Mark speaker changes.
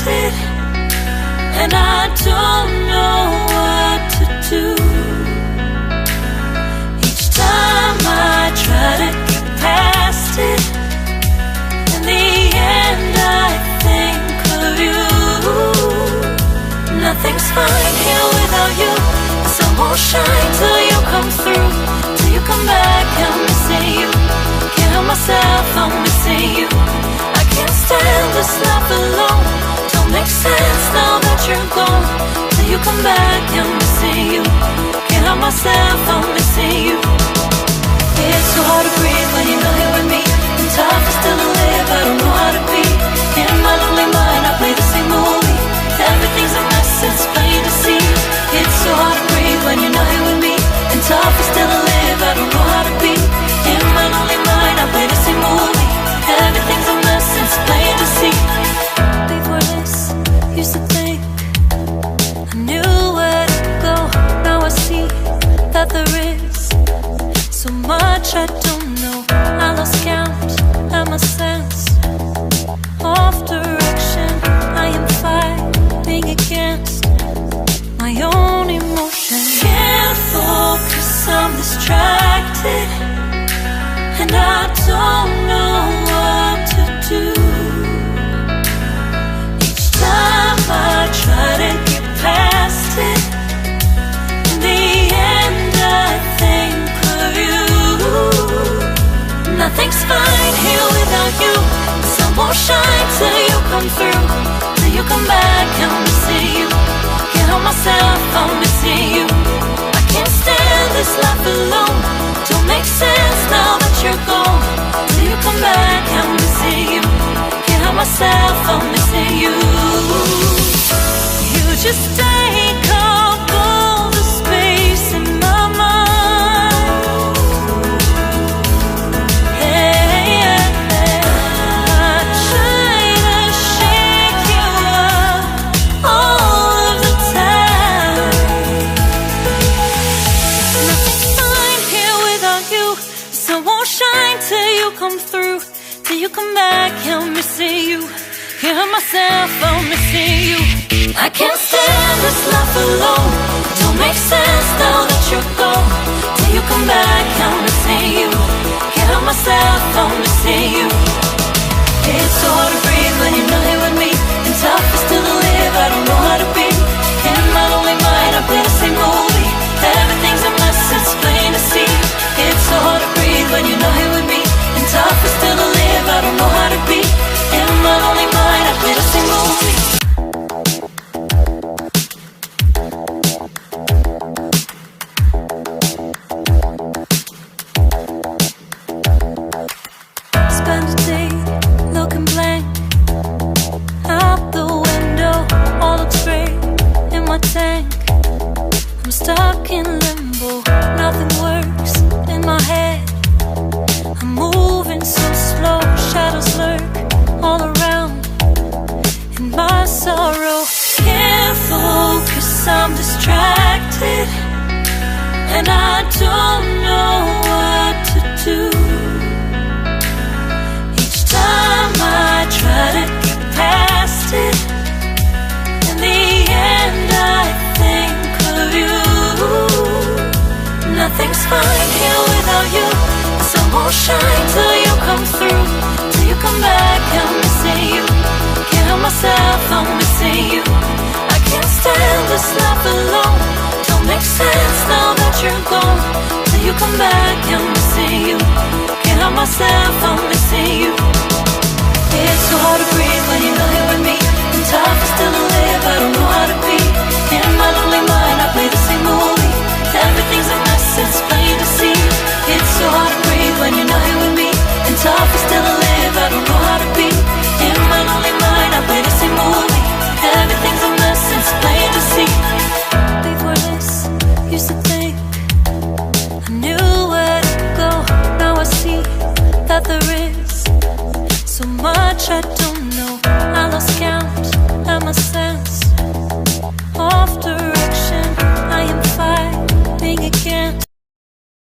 Speaker 1: distracted, and I don't know what to do. Each time I try to get past it, in the end I think of you. Nothing's fine here without you. The sun won't shine till you come through, till you come back. I'm missing you. Can't help myself, I'm missing you. I can't stand this life alone. Don't make sense now that you're gone. Till you come back, I'm missing you. Can't help myself, I'm missing you. It's so hard to breathe when you're not here with me. And tough is still to live, I don't know how to be. In my lonely mind, I play the same movie. Everything's a mess, it's plain to see. It's so hard to breathe when you're not here with me. And tough is still to live, I don't know how to be. In my lonely mind, I play the same movie. Everything's a mess, it's plain to see. Before this, used to think I knew where to go. Now I see that there is so much I don't know. I lost count and my sense of direction. I am fighting against my own emotion. Can't focus, I'm distracted, and I don't know what to do. Each time I try to get past it, in the end I think of you. Nothing's fine here without you. The sun won't shine till you come through, till you come back. I'm missing you. Can't help myself, I'm missing you. I can't stand this life alone. Don't make sense now that you're gone. Till you come back, I'm missing you. Can't help myself, I'm missing you. You just take up all the space in my mind. Hey, I try to shake you up all of the time. Nothing's fine here without you. The sun won't shine till you come through, till you come back. I'm missing you. Can't help myself, I'm missing you. I can't stand this life alone. Don't make sense now that you're gone. Till you come back, I'm missing you. Can't help myself, I'm missing you. It's so hard to breathe when you're not here with me. And tough is still to live, I don't know how to be. In my lonely mind, I play the same movie. Everything's a mess, it's plain to see. It's so hard to breathe when you're not here with me. And tough is still to live, I don't know how to be. In my lonely mind, I play the same movie. Spend a day looking blank out the window. All looks great in my tank. I'm stuck in limbo. Nothing works in my head. I'm moving so slow. Shadows lurk all around in my sorrow. Can't focus, I'm distracted, and I don't know what to do. Each time I try to get past it, in the end I think of you. Nothing's fine here without you. The sun won't shine till you come through, till you come back. I'm missing you. Can't help myself, I'm missing you. I can't stand this life alone. Don't make sense now that you're gone. Till you come back, I'm missing you. Can't help myself, I'm missing you. It's so hard to breathe when you're not here with me. And tough is still to live, I don't know how to be. In my lonely mind, I play the same movie. Everything's a mess, it's plain to see. It's so hard to breathe when you're not here with me. And tough is still to live, I don't know how to be. In my lonely mind, I play the same movie. Everything's a mess, it's plain to see. Before this, used to think I knew where to go. Now I see that there is so much I don't